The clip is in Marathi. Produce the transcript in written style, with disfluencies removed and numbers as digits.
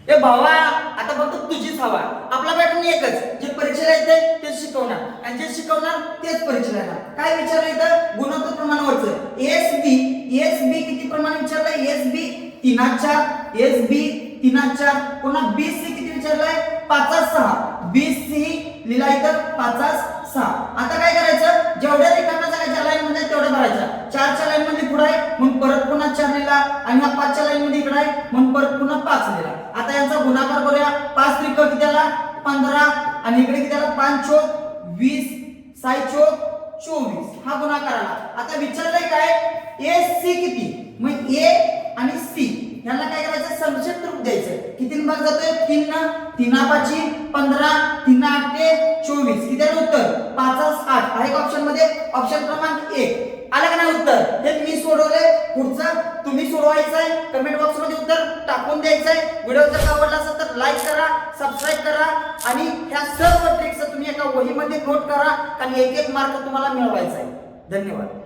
ए भावा, आता फक्त तुझीच हवा. आपला पॅटर्न एकच, जे परीक्षेला येते तेच शिकवणार आणि जे शिकवणार तेच परीक्षेला येणार. काय विचारलं इथं? गुणोत्तर प्रमाणावरचं एसबी किती प्रमाण विचारलंय? SB 3/4, SB 3/4. पुन्हा बीसी किती विचारलंय? 5/6. बीसी लिहिला इथं 5/6. आता काय करायचं? जेवढ्या रिकाम्या जागा ज्या लाईन मध्ये तेवढ्या भरायच्या. 4च्या लाईन मध्ये पुढे आहे मग परत पुन्हा 4 लिहिला आणि हा 5च्या लाईन मध्ये इकडे आहे मग परत पुन्हा 5 लिहिला. आता यांचा गुणाकार करूया. 5 त्रिक किती आला? 15 आणि इकडे किती आला? 5 चौक 20, 6 चौक 24. हा गुणाकार आला. आता विचारलंय काय? ए सी किती? मग ए आणि सी यांना काय करायचं? संक्षिप्त रूप द्यायचं. किती भाग जातोय? 3 ना. 3/5 15, 3/8 24. किती आहे उत्तर? 5/8 आहे का ऑप्शन मध्ये? ऑप्शन क्रमांक 1 आलं का नाही उत्तर? हे मी सोडवलंय. पुढचं तुम्ही सोडवायचं आहे. कमेंट बॉक्स मध्ये उत्तर टाकून द्यायचं आहे. व्हिडिओ जर आवडला असेल तर लाईक करा, सबस्क्राईब करा आणि ह्या सर्व ट्रिक्स तुम्ही एका वहीमध्ये नोट करा आणि 1-1 मार्क तुम्हाला मिळवायचा आहे. धन्यवाद.